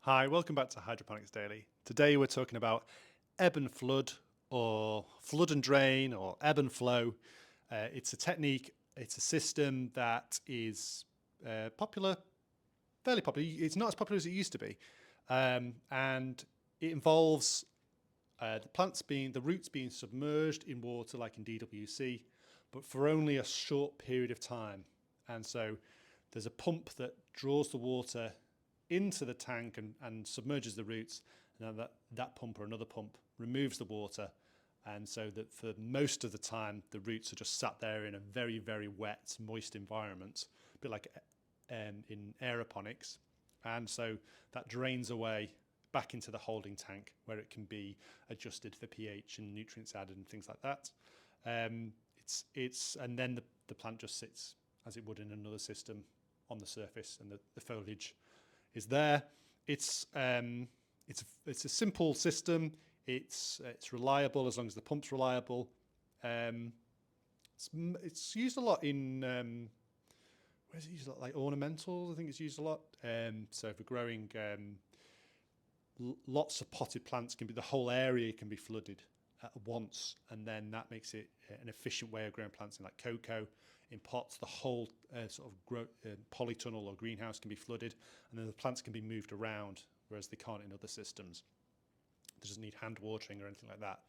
Hi, welcome back to Hydroponics Daily. Today we're talking about ebb and flood, or flood and drain, or ebb and flow. It's a technique, it's a system that is popular, fairly popular. It's not as popular as it used to be. And it involves the roots being submerged in water like in DWC, but for only a short period of time. And so there's a pump that draws the water into the tank and submerges the roots, and then that pump or another pump removes the water, and so that for most of the time the roots are just sat there in a very, very wet, moist environment, a bit like in aeroponics. And so that drains away back into the holding tank where it can be adjusted for pH and nutrients added and things like that. And then the plant just sits as it would in another system on the surface, and the foliage is there. It's a simple system. It's reliable as long as the pump's reliable. It's used a lot in where's it used a lot? Like ornamentals, I think it's used a lot. So if we're growing lots of potted plants, the whole area can be flooded at once, and then that makes it an efficient way of growing plants in like cocoa in pots. The whole polytunnel or greenhouse can be flooded, and then the plants can be moved around, whereas they can't in other systems. It doesn't need hand watering or anything like that.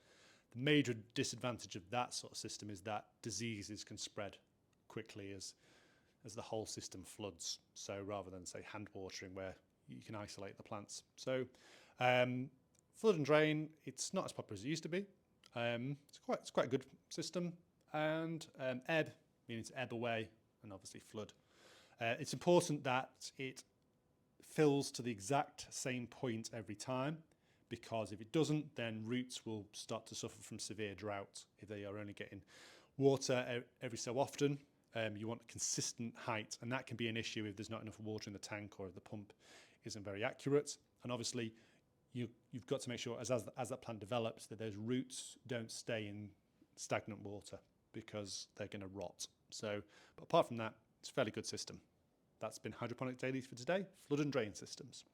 The major disadvantage of that sort of system is that diseases can spread quickly as the whole system floods. So rather than say hand watering where you can isolate the plants. So flood and drain, it's not as popular as it used to be. It's quite a good system. And ebb, meaning to ebb away, and obviously flood. It's important that it fills to the exact same point every time, because if it doesn't, then roots will start to suffer from severe drought if they are only getting water every so often. You want a consistent height, and that can be an issue if there's not enough water in the tank or if the pump isn't very accurate. And obviously, you've got to make sure as that plant develops that those roots don't stay in stagnant water, because they're going to rot. So, but apart from that, it's a fairly good system. That's been Hydroponics Daily for today, flood and drain systems.